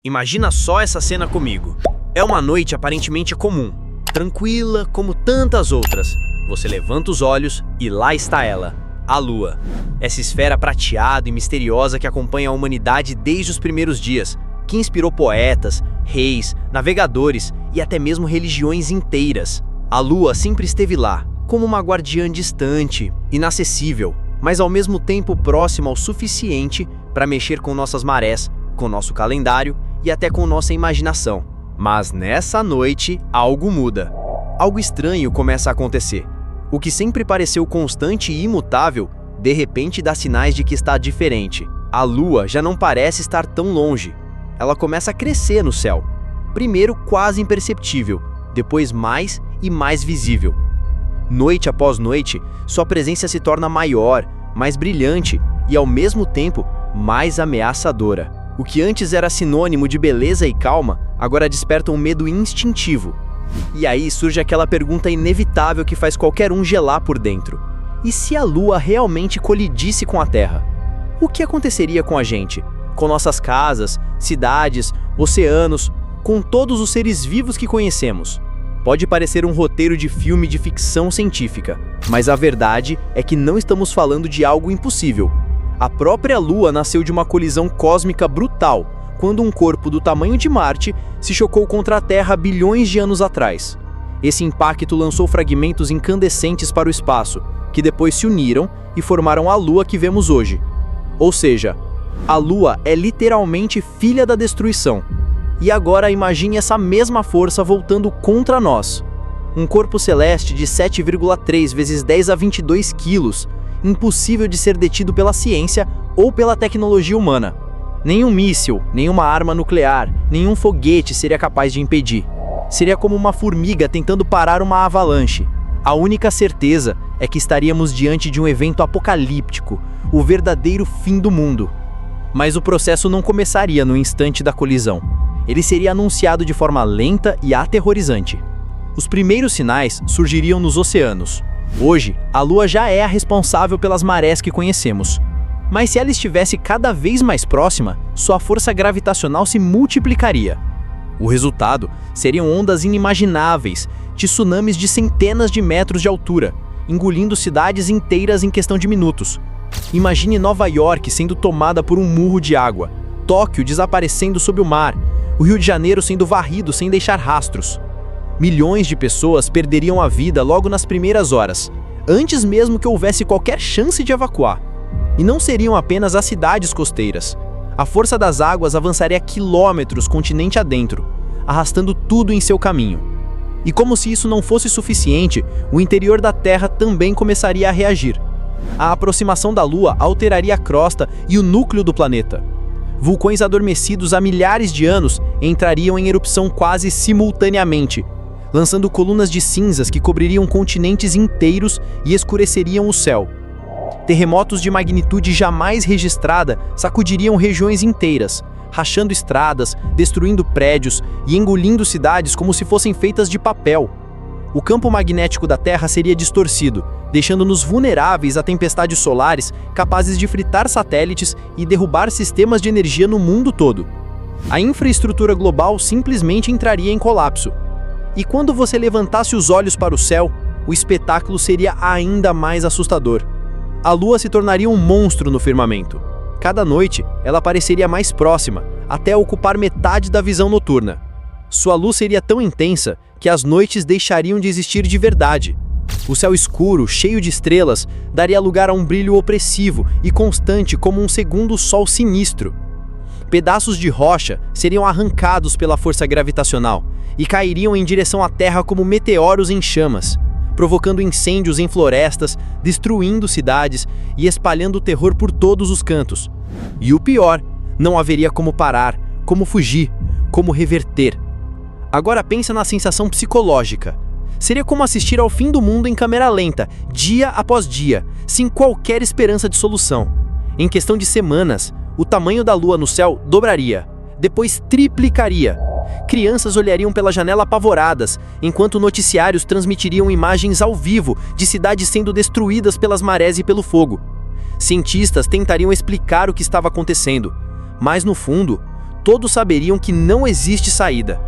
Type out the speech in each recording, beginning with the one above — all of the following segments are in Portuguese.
Imagina só essa cena comigo. É uma noite aparentemente comum, tranquila como tantas outras. Você levanta os olhos e lá está ela, a Lua. Essa esfera prateada e misteriosa que acompanha a humanidade desde os primeiros dias, que inspirou poetas, reis, navegadores e até mesmo religiões inteiras. A Lua sempre esteve lá, como uma guardiã distante, inacessível, mas ao mesmo tempo próxima o suficiente para mexer com nossas marés, com nosso calendário e até com nossa imaginação. Mas nessa noite, algo muda. Algo estranho começa a acontecer. O que sempre pareceu constante e imutável, de repente dá sinais de que está diferente. A Lua já não parece estar tão longe. Ela começa a crescer no céu. Primeiro quase imperceptível, depois mais e mais visível. Noite após noite, sua presença se torna maior, mais brilhante e ao mesmo tempo mais ameaçadora. O que antes era sinônimo de beleza e calma, agora desperta um medo instintivo. E aí surge aquela pergunta inevitável que faz qualquer um gelar por dentro. E se a Lua realmente colidisse com a Terra? O que aconteceria com a gente? Com nossas casas, cidades, oceanos, com todos os seres vivos que conhecemos? Pode parecer um roteiro de filme de ficção científica, mas a verdade é que não estamos falando de algo impossível. A própria Lua nasceu de uma colisão cósmica brutal, quando um corpo do tamanho de Marte se chocou contra a Terra bilhões de anos atrás. Esse impacto lançou fragmentos incandescentes para o espaço, que depois se uniram e formaram a Lua que vemos hoje. Ou seja, a Lua é literalmente filha da destruição. E agora imagine essa mesma força voltando contra nós. Um corpo celeste de 7,3 vezes 10 a 22 quilos, impossível de ser detido pela ciência ou pela tecnologia humana. Nenhum míssil, nenhuma arma nuclear, nenhum foguete seria capaz de impedir. Seria como uma formiga tentando parar uma avalanche. A única certeza é que estaríamos diante de um evento apocalíptico, o verdadeiro fim do mundo. Mas o processo não começaria no instante da colisão. Ele seria anunciado de forma lenta e aterrorizante. Os primeiros sinais surgiriam nos oceanos. Hoje, a Lua já é a responsável pelas marés que conhecemos. Mas se ela estivesse cada vez mais próxima, sua força gravitacional se multiplicaria. O resultado seriam ondas inimagináveis, tsunamis de centenas de metros de altura, engolindo cidades inteiras em questão de minutos. Imagine Nova York sendo tomada por um murro de água, Tóquio desaparecendo sob o mar, o Rio de Janeiro sendo varrido sem deixar rastros. Milhões de pessoas perderiam a vida logo nas primeiras horas, antes mesmo que houvesse qualquer chance de evacuar. E não seriam apenas as cidades costeiras. A força das águas avançaria quilômetros continente adentro, arrastando tudo em seu caminho. E como se isso não fosse suficiente, o interior da Terra também começaria a reagir. A aproximação da Lua alteraria a crosta e o núcleo do planeta. Vulcões adormecidos há milhares de anos entrariam em erupção quase simultaneamente, lançando colunas de cinzas que cobririam continentes inteiros e escureceriam o céu. Terremotos de magnitude jamais registrada sacudiriam regiões inteiras, rachando estradas, destruindo prédios e engolindo cidades como se fossem feitas de papel. O campo magnético da Terra seria distorcido, deixando-nos vulneráveis a tempestades solares capazes de fritar satélites e derrubar sistemas de energia no mundo todo. A infraestrutura global simplesmente entraria em colapso. E quando você levantasse os olhos para o céu, o espetáculo seria ainda mais assustador. A Lua se tornaria um monstro no firmamento. Cada noite, ela pareceria mais próxima, até ocupar metade da visão noturna. Sua luz seria tão intensa que as noites deixariam de existir de verdade. O céu escuro, cheio de estrelas, daria lugar a um brilho opressivo e constante como um segundo sol sinistro. Pedaços de rocha seriam arrancados pela força gravitacional e cairiam em direção à Terra como meteoros em chamas, provocando incêndios em florestas, destruindo cidades e espalhando terror por todos os cantos. E o pior, não haveria como parar, como fugir, como reverter. Agora pensa na sensação psicológica. Seria como assistir ao fim do mundo em câmera lenta, dia após dia, sem qualquer esperança de solução. Em questão de semanas, o tamanho da Lua no céu dobraria, depois triplicaria. Crianças olhariam pela janela apavoradas, enquanto noticiários transmitiriam imagens ao vivo de cidades sendo destruídas pelas marés e pelo fogo. Cientistas tentariam explicar o que estava acontecendo, mas no fundo, Todos saberiam que não existe saída.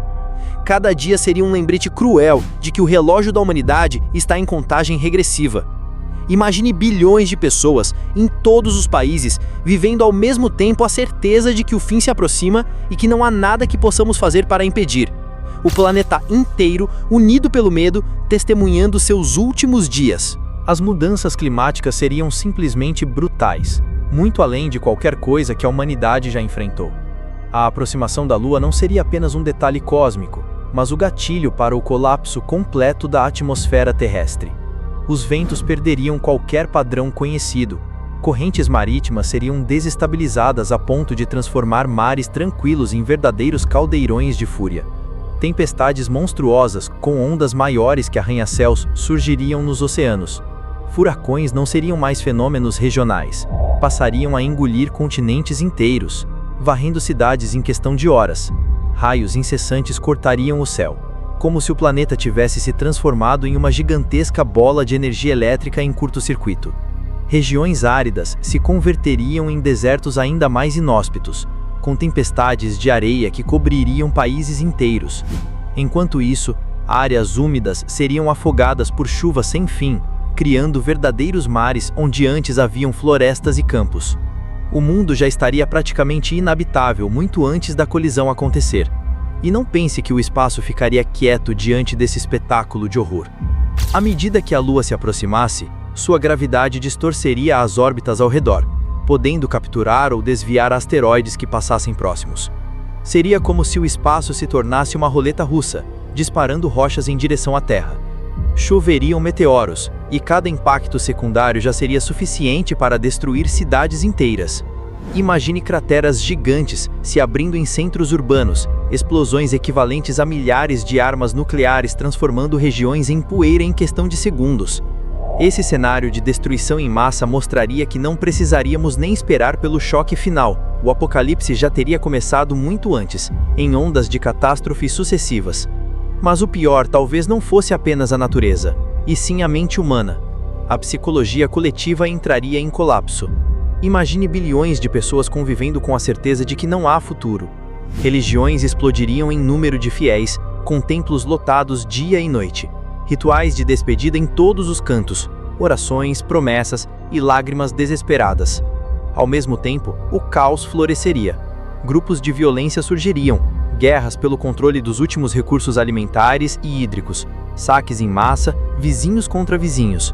Cada dia seria um lembrete cruel de que o relógio da humanidade está em contagem regressiva. Imagine bilhões de pessoas em todos os países vivendo ao mesmo tempo a certeza de que o fim se aproxima e que não há nada que possamos fazer para impedir. O planeta inteiro, unido pelo medo, testemunhando seus últimos dias. As mudanças climáticas seriam simplesmente brutais, muito além de qualquer coisa que a humanidade já enfrentou. A aproximação da Lua não seria apenas um detalhe cósmico, mas o gatilho para o colapso completo da atmosfera terrestre. Os ventos perderiam qualquer padrão conhecido. Correntes marítimas seriam desestabilizadas a ponto de transformar mares tranquilos em verdadeiros caldeirões de fúria. Tempestades monstruosas, com ondas maiores que arranha-céus, surgiriam nos oceanos. Furacões não seriam mais fenômenos regionais. Passariam a engolir continentes inteiros, varrendo cidades em questão de horas. Raios incessantes cortariam o céu, como se o planeta tivesse se transformado em uma gigantesca bola de energia elétrica em curto-circuito. Regiões áridas se converteriam em desertos ainda mais inóspitos, com tempestades de areia que cobririam países inteiros. Enquanto isso, áreas úmidas seriam afogadas por chuva sem fim, criando verdadeiros mares onde antes haviam florestas e campos. O mundo já estaria praticamente inabitável muito antes da colisão acontecer. E não pense que o espaço ficaria quieto diante desse espetáculo de horror. À medida que a Lua se aproximasse, sua gravidade distorceria as órbitas ao redor, podendo capturar ou desviar asteroides que passassem próximos. Seria como se o espaço se tornasse uma roleta russa, disparando rochas em direção à Terra. Choveriam meteoros, e cada impacto secundário já seria suficiente para destruir cidades inteiras. Imagine crateras gigantes se abrindo em centros urbanos, explosões equivalentes a milhares de armas nucleares transformando regiões em poeira em questão de segundos. Esse cenário de destruição em massa mostraria que não precisaríamos nem esperar pelo choque final. O apocalipse já teria começado muito antes, em ondas de catástrofes sucessivas. Mas o pior talvez não fosse apenas a natureza, e sim a mente humana. A psicologia coletiva entraria em colapso. Imagine bilhões de pessoas convivendo com a certeza de que não há futuro. Religiões explodiriam em número de fiéis, com templos lotados dia e noite. Rituais de despedida em todos os cantos, orações, promessas e lágrimas desesperadas. Ao mesmo tempo, o caos floresceria. Grupos de violência surgiriam, guerras pelo controle dos últimos recursos alimentares e hídricos, saques em massa, vizinhos contra vizinhos.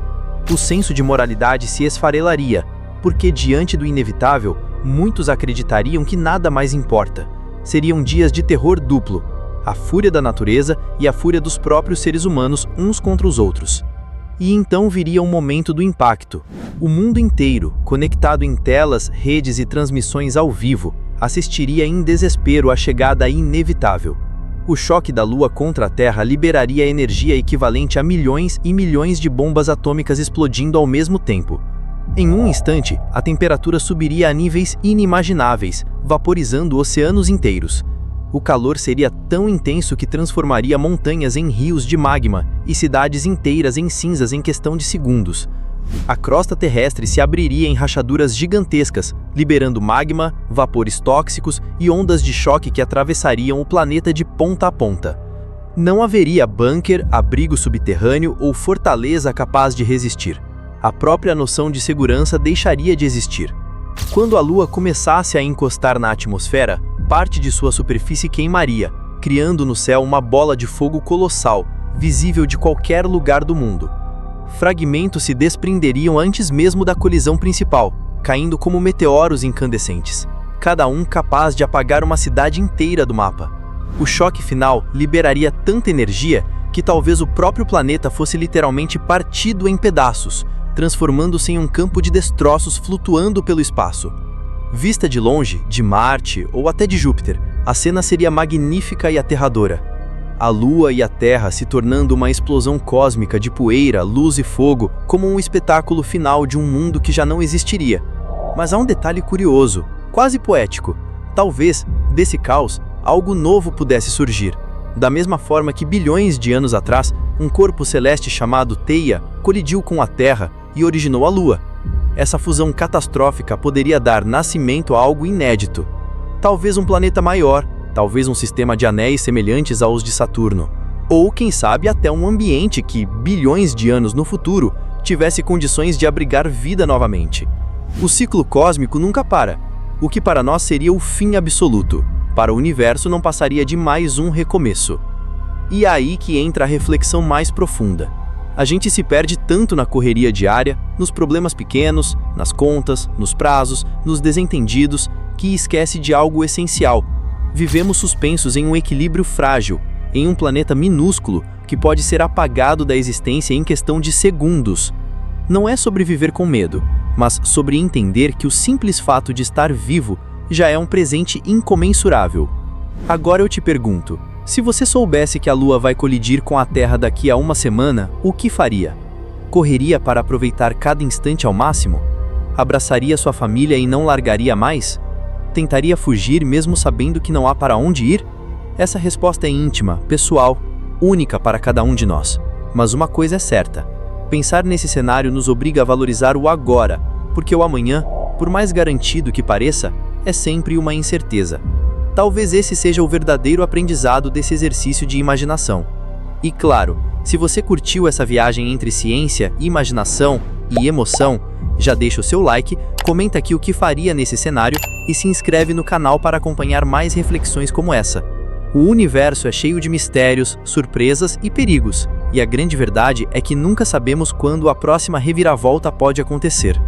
O senso de moralidade se esfarelaria, porque diante do inevitável, muitos acreditariam que nada mais importa. Seriam dias de terror duplo, a fúria da natureza e a fúria dos próprios seres humanos uns contra os outros. E então viria o momento do impacto. O mundo inteiro, conectado em telas, redes e transmissões ao vivo, assistiria em desespero à chegada inevitável. O choque da Lua contra a Terra liberaria energia equivalente a milhões e milhões de bombas atômicas explodindo ao mesmo tempo. Em um instante, a temperatura subiria a níveis inimagináveis, vaporizando oceanos inteiros. O calor seria tão intenso que transformaria montanhas em rios de magma e cidades inteiras em cinzas em questão de segundos. A crosta terrestre se abriria em rachaduras gigantescas, liberando magma, vapores tóxicos e ondas de choque que atravessariam o planeta de ponta a ponta. Não haveria bunker, abrigo subterrâneo ou fortaleza capaz de resistir. A própria noção de segurança deixaria de existir. Quando a Lua começasse a encostar na atmosfera, parte de sua superfície queimaria, criando no céu uma bola de fogo colossal, visível de qualquer lugar do mundo. Fragmentos se desprenderiam antes mesmo da colisão principal, caindo como meteoros incandescentes, cada um capaz de apagar uma cidade inteira do mapa. O choque final liberaria tanta energia que talvez o próprio planeta fosse literalmente partido em pedaços, transformando-se em um campo de destroços flutuando pelo espaço. Vista de longe, de Marte ou até de Júpiter, a cena seria magnífica e aterradora. A Lua e a Terra se tornando uma explosão cósmica de poeira, luz e fogo, como um espetáculo final de um mundo que já não existiria. Mas há um detalhe curioso, quase poético. Talvez, desse caos, algo novo pudesse surgir. Da mesma forma que bilhões de anos atrás, um corpo celeste chamado Theia colidiu com a Terra e originou a Lua. Essa fusão catastrófica poderia dar nascimento a algo inédito. Talvez um planeta maior, talvez um sistema de anéis semelhantes aos de Saturno. Ou, quem sabe, até um ambiente que, bilhões de anos no futuro, tivesse condições de abrigar vida novamente. O ciclo cósmico nunca para, o que para nós seria o fim absoluto. Para o universo não passaria de mais um recomeço. E é aí que entra a reflexão mais profunda. A gente se perde tanto na correria diária, nos problemas pequenos, nas contas, nos prazos, nos desentendidos, que esquece de algo essencial. Vivemos suspensos em um equilíbrio frágil, em um planeta minúsculo que pode ser apagado da existência em questão de segundos. Não é sobre viver com medo, mas sobre entender que o simples fato de estar vivo já é um presente incomensurável. Agora eu te pergunto, se você soubesse que a Lua vai colidir com a Terra daqui a uma semana, o que faria? Correria para aproveitar cada instante ao máximo? Abraçaria sua família e não largaria mais? Tentaria fugir mesmo sabendo que não há para onde ir? Essa resposta é íntima, pessoal, única para cada um de nós. Mas uma coisa é certa: pensar nesse cenário nos obriga a valorizar o agora, porque o amanhã, por mais garantido que pareça, é sempre uma incerteza. Talvez esse seja o verdadeiro aprendizado desse exercício de imaginação. E claro, se você curtiu essa viagem entre ciência, imaginação e emoção, já deixa o seu like, comenta aqui o que faria nesse cenário e se inscreve no canal para acompanhar mais reflexões como essa. O universo é cheio de mistérios, surpresas e perigos, e a grande verdade é que nunca sabemos quando a próxima reviravolta pode acontecer.